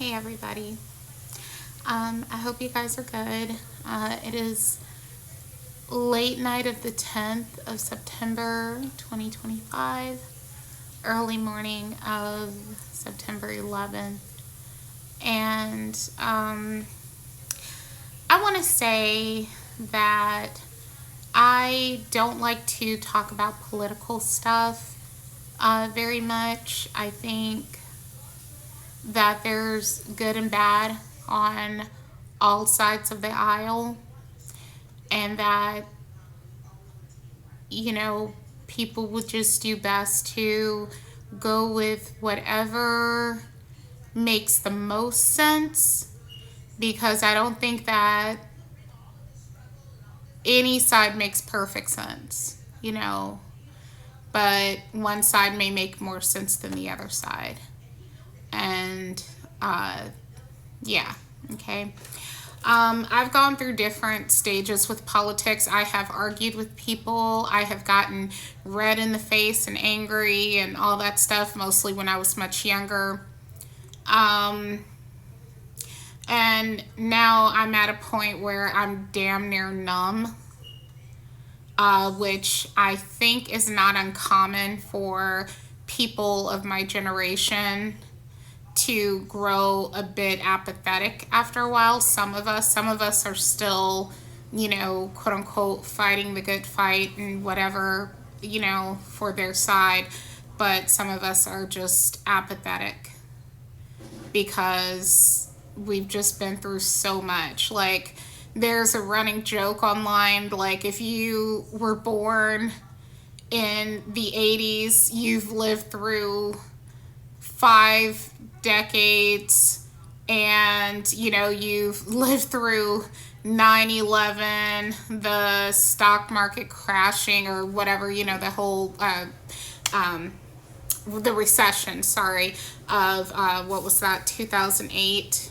Hey everybody. I hope you guys are good. It is late night of the 10th of September 2025, early morning of September 11th. And I want to say that I don't like to talk about political stuff very much. I think that there's good and bad on all sides of the aisle, and that, people would just do best to go with whatever makes the most sense, because I don't think that any side makes perfect sense, but one side may make more sense than the other side. And yeah, okay. I've gone through different stages with politics. I have argued with people. I have gotten red in the face and angry and all that stuff, mostly when I was much younger. And now I'm at a point where I'm damn near numb, which I think is not uncommon for people of my generation to grow a bit apathetic after a while. Some of us are still, quote unquote, fighting the good fight and whatever, for their side. But some of us are just apathetic because we've just been through so much. Like, there's a running joke online, like, if you were born in the 80s, you've lived through 5 decades, and you've lived through 9/11, the stock market crashing, or whatever, the whole the recession, sorry, of what was that, 2008,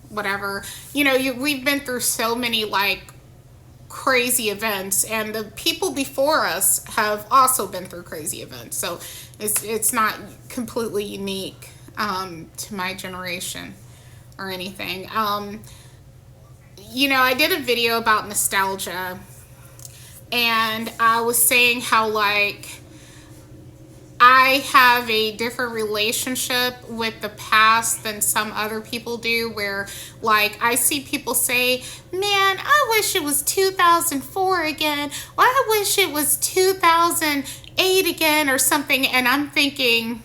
whatever. We've been through so many crazy events, and the people before us have also been through crazy events, so it's not completely unique to my generation or anything. I did a video about nostalgia, and I was saying how I have a different relationship with the past than some other people do, where I see people say, man, I wish it was 2004 again, or I wish it was 2008 again, or something. And I'm thinking,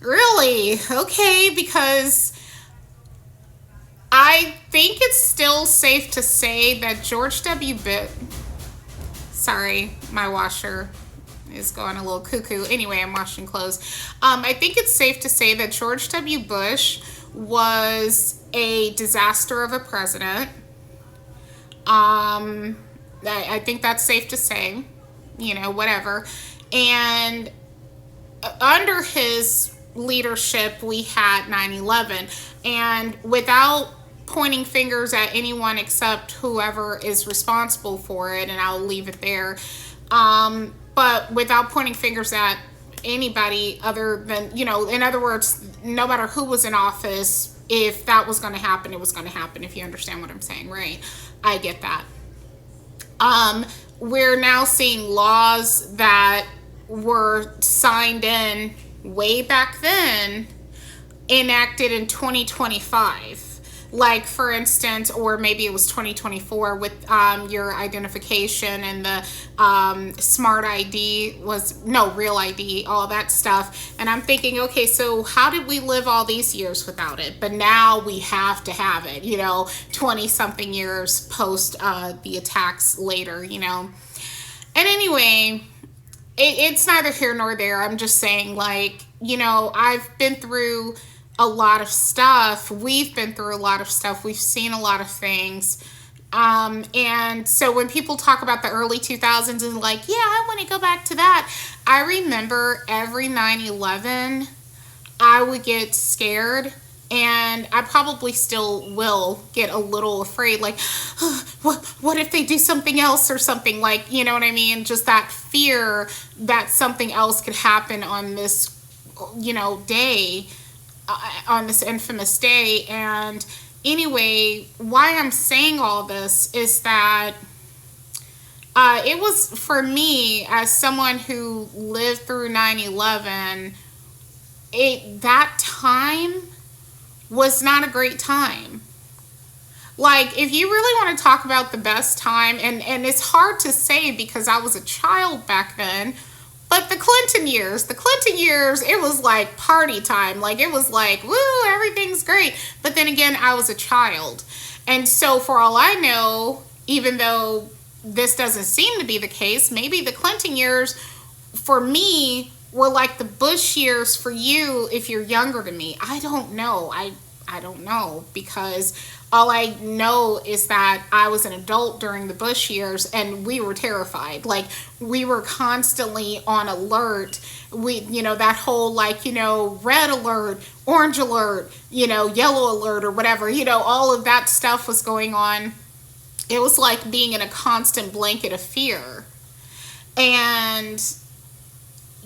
really? Okay, because I think it's still safe to say that George W. Bush, sorry, my washer is going a little cuckoo. Anyway, I'm washing clothes. I think it's safe to say that George W. Bush was a disaster of a president. I think that's safe to say, whatever. And under his leadership, we had 9/11. And without pointing fingers at anyone except whoever is responsible for it, and I'll leave it there, but without pointing fingers at anybody other than, in other words, no matter who was in office, if that was going to happen, it was going to happen, if you understand what I'm saying, right? I get that. We're now seeing laws that were signed in way back then enacted in 2025. Like, for instance, or maybe it was 2024 with your identification, and the smart ID real ID, all that stuff. And I'm thinking, okay, so how did we live all these years without it? But now we have to have it, 20 something years post the attacks later, And anyway, it's neither here nor there. I'm just saying, I've been through a lot of stuff. We've been through a lot of stuff. We've seen a lot of things. And so when people talk about the early 2000s and yeah, I want to go back to that. I remember every 9/11, I would get scared, and I probably still will get a little afraid, what if they do something else or something, you know what I mean? Just that fear that something else could happen on this, day. on this infamous day. And anyway, why I'm saying all this is that it was, for me, as someone who lived through 9/11, that time was not a great time. Like, if you really want to talk about the best time, and it's hard to say because I was a child back then, but the Clinton years, it was like party time. Like, it was like, woo, everything's great. But then again, I was a child. And so, for all I know, even though this doesn't seem to be the case, maybe the Clinton years for me were like the Bush years for you if you're younger than me. I don't know. I don't know, because all I know is that I was an adult during the Bush years and we were terrified. Like, we were constantly on alert. That whole, like, red alert, orange alert, yellow alert or whatever, all of that stuff was going on. It was like being in a constant blanket of fear. And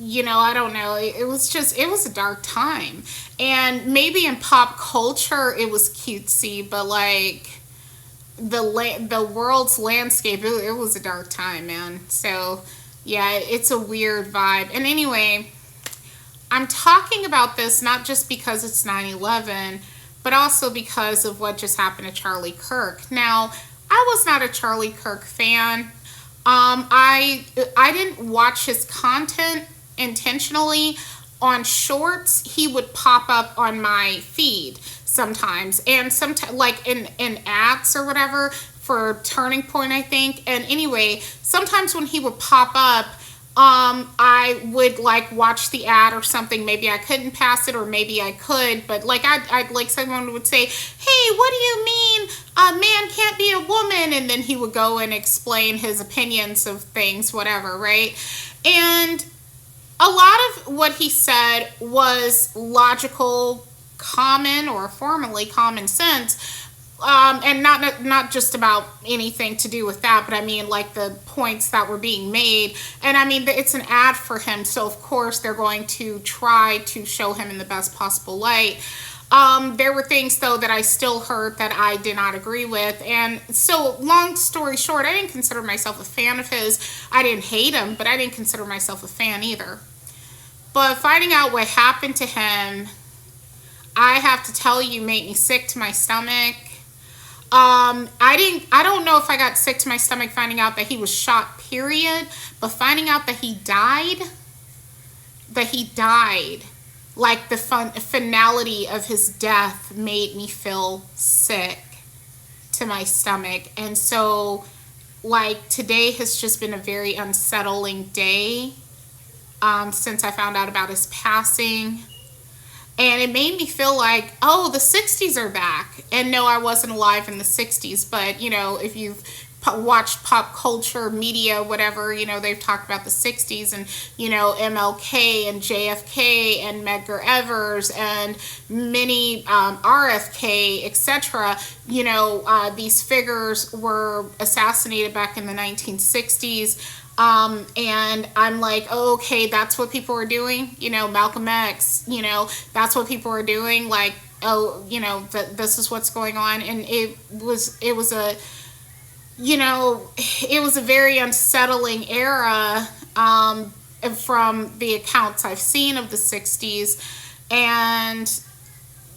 I don't know. It was a dark time. And maybe in pop culture it was cutesy, but like the world's landscape, it was a dark time, man. So yeah, it's a weird vibe. And anyway, I'm talking about this not just because it's 9/11, but also because of what just happened to Charlie Kirk. Now, I was not a Charlie Kirk fan. I didn't watch his content intentionally. On shorts, he would pop up on my feed sometimes, and sometimes like in ads or whatever for Turning Point, I think. And anyway, sometimes when he would pop up, I would like watch the ad or something. Maybe I couldn't pass it, or maybe I could, but like I'd like, someone would say, hey, what do you mean a man can't be a woman? And then he would go and explain his opinions of things, whatever, right? And a lot of what he said was logical, common, or formerly common sense. And not just about anything to do with that, but I mean like the points that were being made. And I mean, it's an ad for him, so of course they're going to try to show him in the best possible light. There were things though that I still heard that I did not agree with. And so, long story short, I didn't consider myself a fan of his. I didn't hate him, but I didn't consider myself a fan either. But finding out what happened to him, I have to tell you, made me sick to my stomach. I don't know if I got sick to my stomach finding out that he was shot, period, but finding out that he died, like the finality of his death made me feel sick to my stomach. And so, like, today has just been a very unsettling day, since I found out about his passing. And it made me feel like, oh, the 60s are back. And no, I wasn't alive in the 60s. But, if you've watched pop culture, media, whatever, they've talked about the 60s and, MLK and JFK and Medgar Evers and many RFK, etc. These figures were assassinated back in the 1960s. And I'm like, oh, okay, that's what people are doing. Malcolm X, that's what people are doing. Like, oh, this is what's going on. And it was a very unsettling era, from the accounts I've seen of the 60s. And,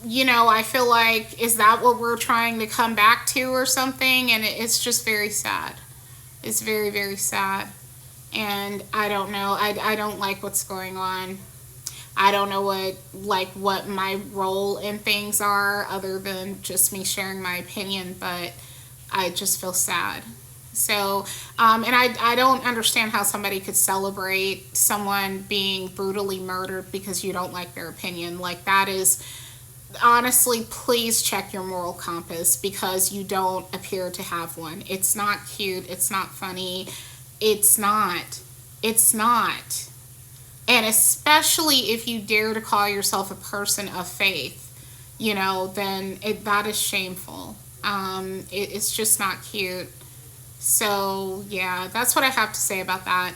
I feel like, is that what we're trying to come back to or something? And it's just very sad. It's very, very sad. And I don't know. I don't like what's going on. I don't know what my role in things are, other than just me sharing my opinion, but I just feel sad. So, and I don't understand how somebody could celebrate someone being brutally murdered because you don't like their opinion. Like, that is, honestly, please check your moral compass, because you don't appear to have one. It's not cute. It's not funny. It's not. And especially if you dare to call yourself a person of faith, then that is shameful. It's just not cute. So, yeah, that's what I have to say about that.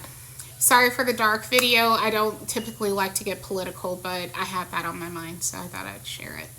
Sorry for the dark video. I don't typically like to get political, but I had that on my mind, so I thought I'd share it.